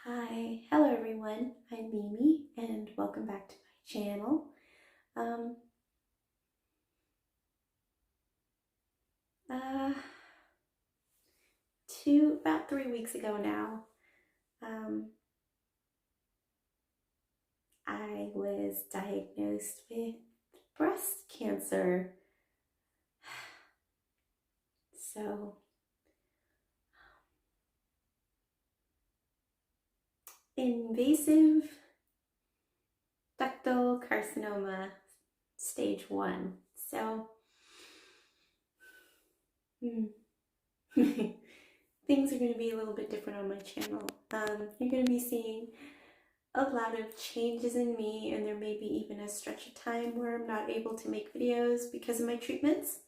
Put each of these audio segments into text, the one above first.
Hi, hello everyone. I'm Mimi and welcome back to my channel. Um, uh, about 3 weeks ago now, um, I was diagnosed with breast cancer. So, invasive ductal carcinoma, stage 1. So, hmm, things are going to be a little bit different on my channel. You're going to be seeing a lot of changes in me, and there may be even a stretch of time where I'm not able to make videos because of my treatments.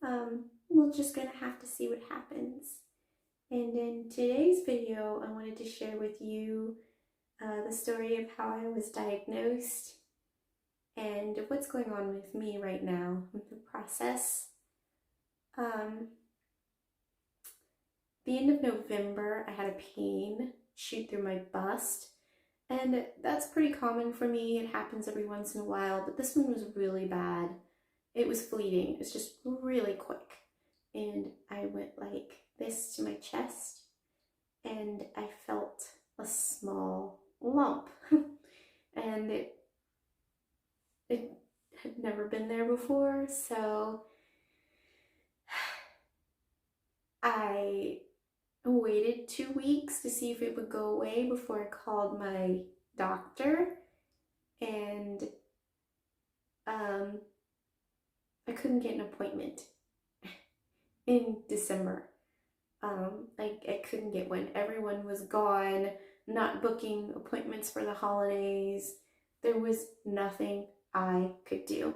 We're just gonna have to see what happens. And in today's video, I wanted to share with you the story of how I was diagnosed and what's going on with me right now with the process. The end of November, I had a pain shoot through my bust. And that's pretty common for me. It happens every once in a while, but this one was really bad. It was fleeting. It was just really quick. And I went like this to my chest, and I felt a small lump. And it had never been there before, so I waited 2 weeks to see if it would go away before I called my doctor. And I couldn't get an appointment in December. I couldn't get one. Everyone was gone, not booking appointments for the holidays. There was nothing I could do.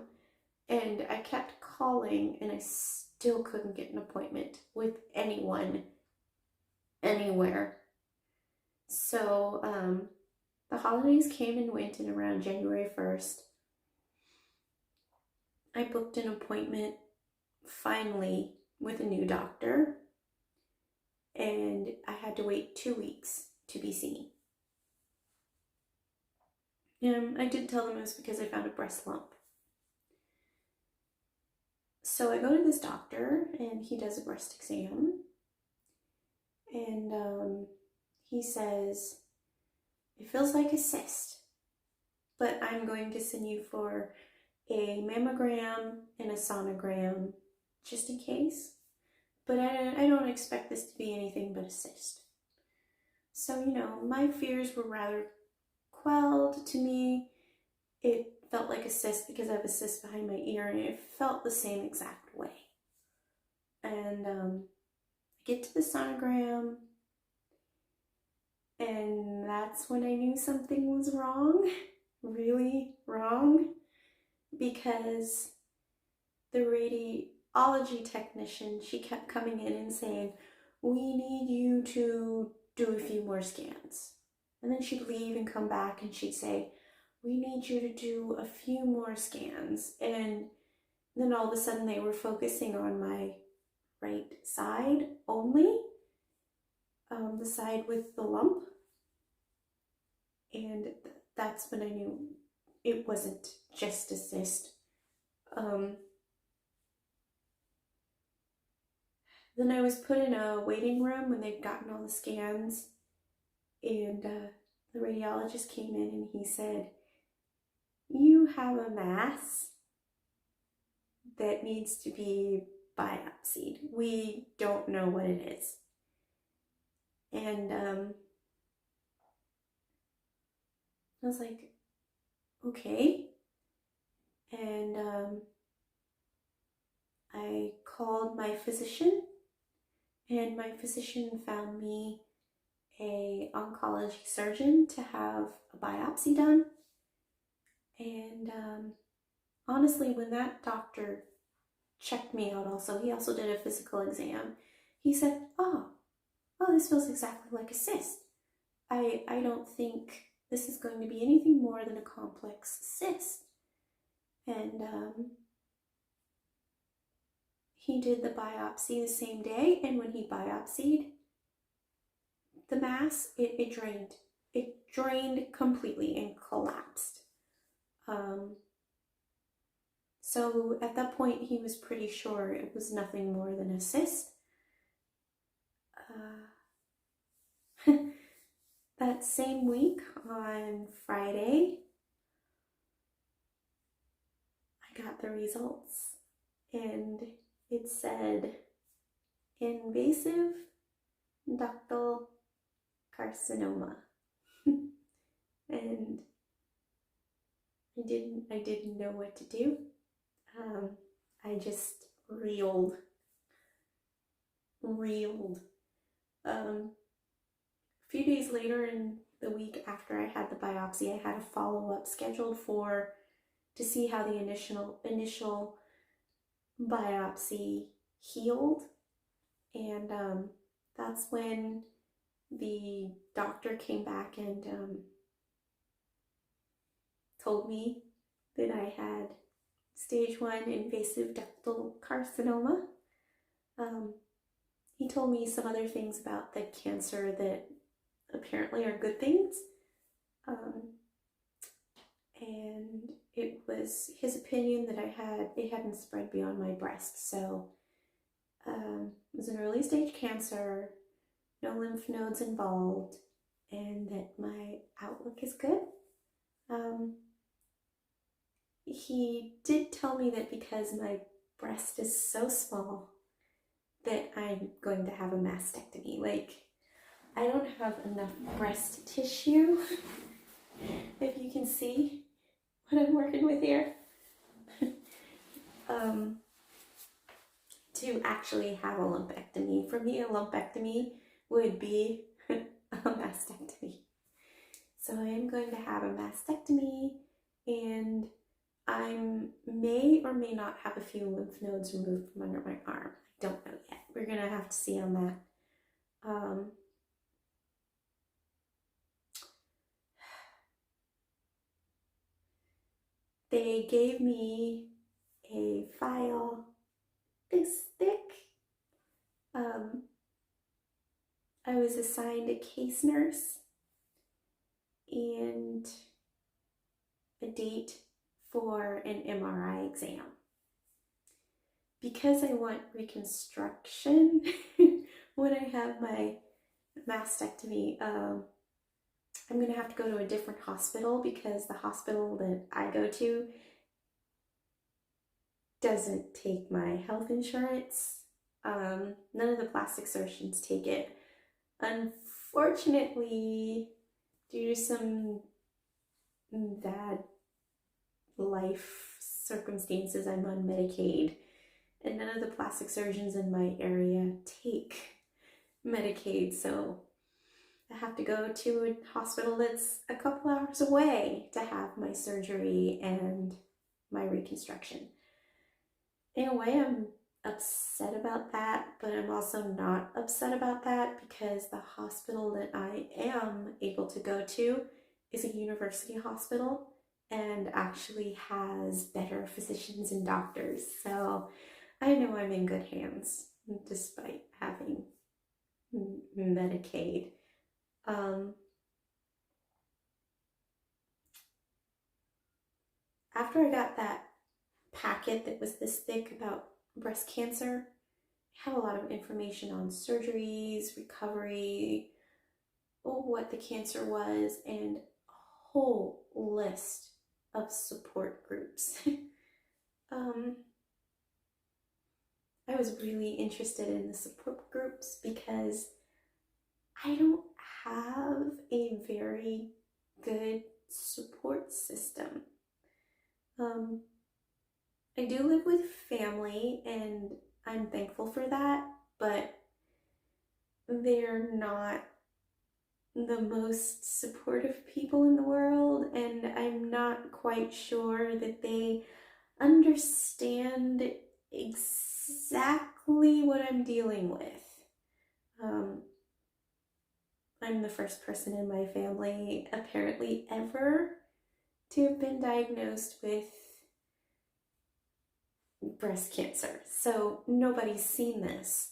And I kept calling and I still couldn't get an appointment with anyone, anywhere. So the holidays came and went, and around January 1st, I booked an appointment finally with a new doctor, and I had to wait 2 weeks to be seen. I did tell them it was because I found a breast lump. So I go to this doctor and he does a breast exam, and he says, it feels like a cyst, but I'm going to send you for a mammogram and a sonogram just in case. But I don't expect this to be anything but a cyst. So, my fears were rather quelled. To me, it felt like a cyst because I have a cyst behind my ear, and it felt the same exact way. And I get to the sonogram, and that's when I knew something was wrong, really wrong, because the radiology technician, she kept coming in and saying, we need you to do a few more scans. And then she'd leave and come back and she'd say, we need you to do a few more scans. And then all of a sudden they were focusing on my right side only, the side with the lump. And that's when I knew it wasn't just a cyst. Then I was put in a waiting room when they'd gotten all the scans, and the radiologist came in and he said, you have a mass that needs to be biopsied. We don't know what it is. And I was like, okay. And I called my physician, and my physician found me an oncology surgeon to have a biopsy done. And honestly, when that doctor checked me out also, he also did a physical exam. He said, oh, this feels exactly like a cyst. I don't think this is going to be anything more than a complex cyst. And he did the biopsy the same day, and when he biopsied the mass, it drained it drained completely and collapsed. So at that point, he was pretty sure it was nothing more than a cyst. That same week on Friday, I got the results, and it said invasive ductal carcinoma. And I didn't know what to do. I just reeled. A few days later, in the week after I had the biopsy, I had a follow-up scheduled to see how the initial biopsy healed. And that's when the doctor came back and told me that I had stage 1 invasive ductal carcinoma. He told me some other things about the cancer that apparently are good things. And it was his opinion that it hadn't spread beyond my breast. So it was an early stage cancer, no lymph nodes involved, and that my outlook is good. He did tell me that because my breast is so small that I'm going to have a mastectomy. Like, I don't have enough breast tissue, if you can see what I'm working with here, to actually have a lumpectomy. For me, a lumpectomy would be a mastectomy. So I am going to have a mastectomy, and I may or may not have a few lymph nodes removed from under my arm. I don't know yet. We're going to have to see on that. They gave me a file this thick. I was assigned a case nurse and a date for an MRI exam. Because I want reconstruction when I have my mastectomy, I'm going to have to go to a different hospital because the hospital that I go to doesn't take my health insurance. None of the plastic surgeons take it. Unfortunately, due to some bad life circumstances, I'm on Medicaid, and none of the plastic surgeons in my area take Medicaid, so I have to go to a hospital that's a couple hours away to have my surgery and my reconstruction. In a way, I'm upset about that, but I'm also not upset about that because the hospital that I am able to go to is a university hospital and actually has better physicians and doctors. So I know I'm in good hands despite having Medicaid. After I got that packet that was this thick about breast cancer, it had a lot of information on surgeries, recovery, what the cancer was, and a whole list of support groups. I was really interested in the support groups because I don't have a very good support system. I do live with family and I'm thankful for that, but they're not the most supportive people in the world, and I'm not quite sure that they understand exactly what I'm dealing with. I'm the first person in my family, apparently ever, to have been diagnosed with breast cancer. So nobody's seen this.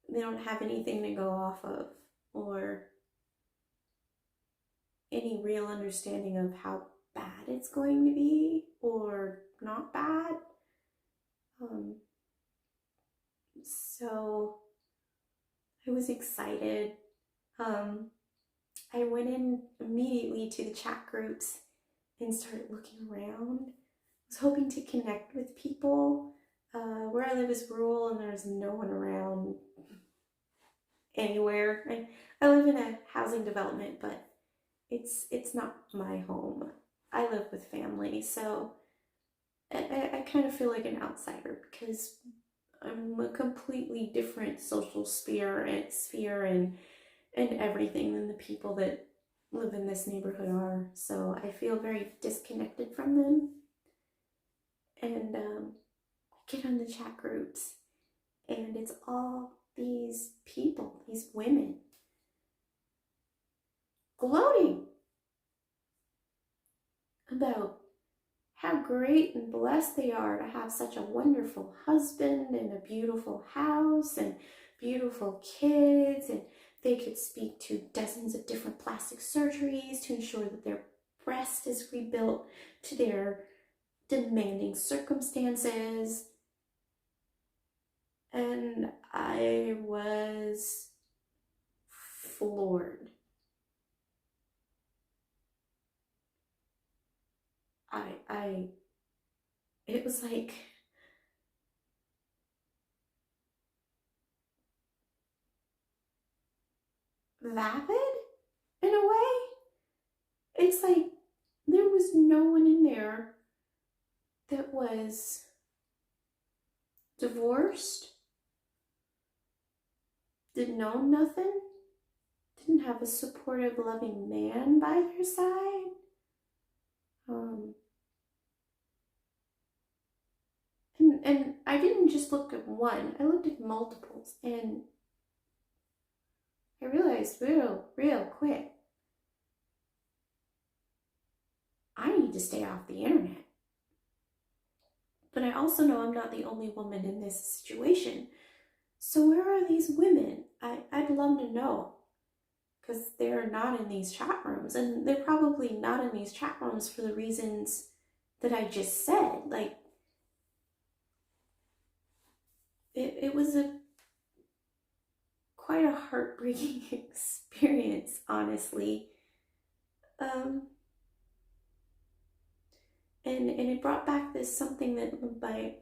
They don't have anything to go off of, or any real understanding of how bad it's going to be or not bad. So I was excited. I went in immediately to the chat groups and started looking around. I was hoping to connect with people. Where I live is rural and there's no one around anywhere. I live in a housing development, but it's not my home. I live with family, so I kind of feel like an outsider because I'm a completely different social sphere and everything than the people that live in this neighborhood are. So I feel very disconnected from them. And I get on the chat groups, and it's all these people, these women, gloating about how great and blessed they are to have such a wonderful husband and a beautiful house and beautiful kids, and they could speak to dozens of different plastic surgeries to ensure that their breast is rebuilt to their demanding circumstances. And I was floored. It was like vapid in a way. It's like there was no one in there that was divorced, didn't know nothing, didn't have a supportive, loving man by their side. And I didn't just look at one, I looked at multiples, and I realized real quick, I need to stay off the internet. But I also know I'm not the only woman in this situation. So where are these women? I'd love to know, because they're not in these chat rooms, and they're probably not in these chat rooms for the reasons that I just said. Like, it was quite a heartbreaking experience, honestly. And it brought back this something that my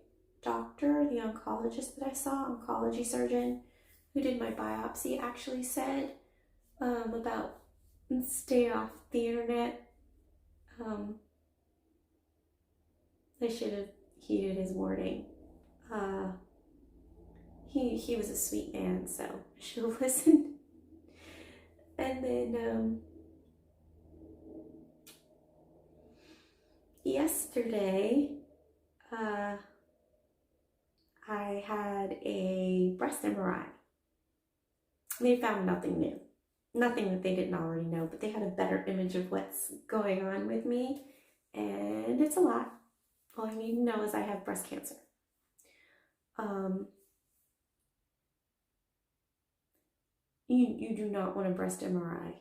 doctor, the oncologist that I saw, oncology surgeon, who did my biopsy, actually said about stay off the internet. I should have heeded his warning. He was a sweet man, so I should have listened. And then yesterday, I had a breast MRI. They found nothing new, nothing that they didn't already know, but they had a better image of what's going on with me, and it's a lot. All you need to know is I have breast cancer. You do not want a breast MRI.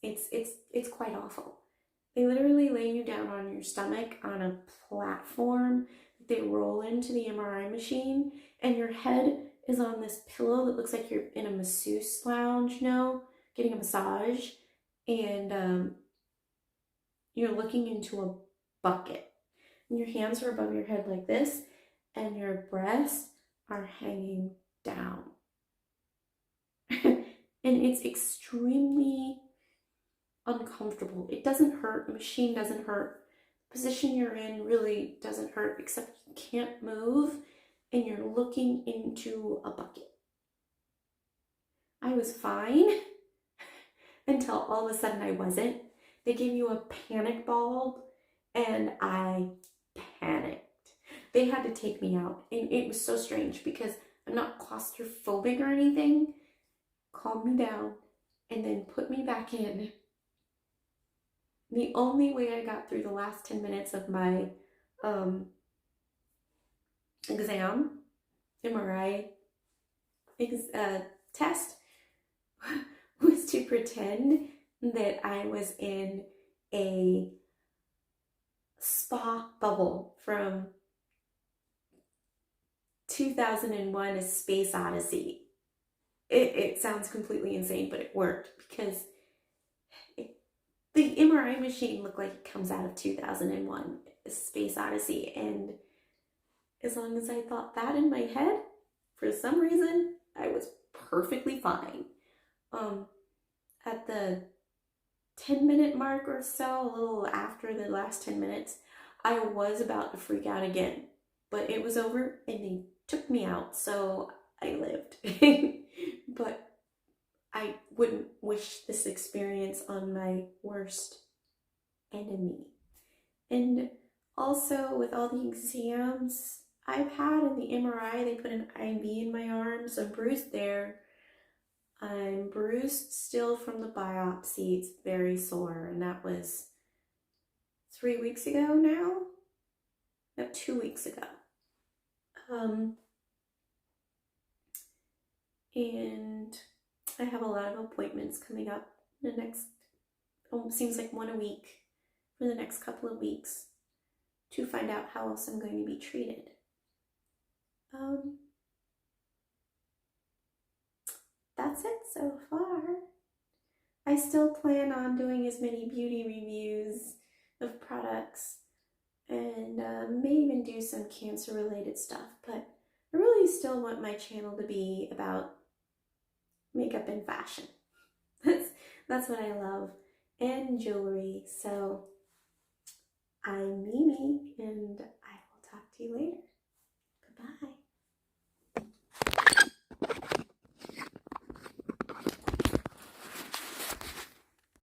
It's quite awful. They literally lay you down on your stomach on a platform that they roll into the MRI machine, and your head is on this pillow that looks like you're in a masseuse lounge, you know, getting a massage, and you're looking into a bucket. And your hands are above your head like this, and your breasts are hanging down. And it's extremely uncomfortable. It doesn't hurt. The machine doesn't hurt. The position you're in really doesn't hurt, except you can't move and you're looking into a bucket. I was fine until all of a sudden I wasn't. They gave you a panic bulb and I panicked. They had to take me out, and it was so strange because I'm not claustrophobic or anything. Calmed me down and then put me back in. The only way I got through the last 10 minutes of my exam, MRI test, was to pretend that I was in a spa bubble from 2001: A Space Odyssey. It sounds completely insane, but it worked because the MRI machine looked like it comes out of 2001: A Space Odyssey. And as long as I thought that in my head, for some reason, I was perfectly fine. At the 10-minute mark or so, a little after the last 10 minutes, I was about to freak out again. But it was over and they took me out, so I lived. But I wouldn't wish this experience on my worst enemy. And also, with all the exams I've had in the MRI, they put an IV in my arm, so I'm bruised there. I'm bruised still from the biopsy. It's very sore, and that was 3 weeks ago now? No, 2 weeks ago. And I have a lot of appointments coming up the next, seems like one a week for the next couple of weeks to find out how else I'm going to be treated. That's it so far. I still plan on doing as many beauty reviews of products and may even do some cancer related stuff, but I really still want my channel to be about makeup and fashion. That's what I love, and jewelry. So I'm Mimi, and I will talk to you later. Bye-bye.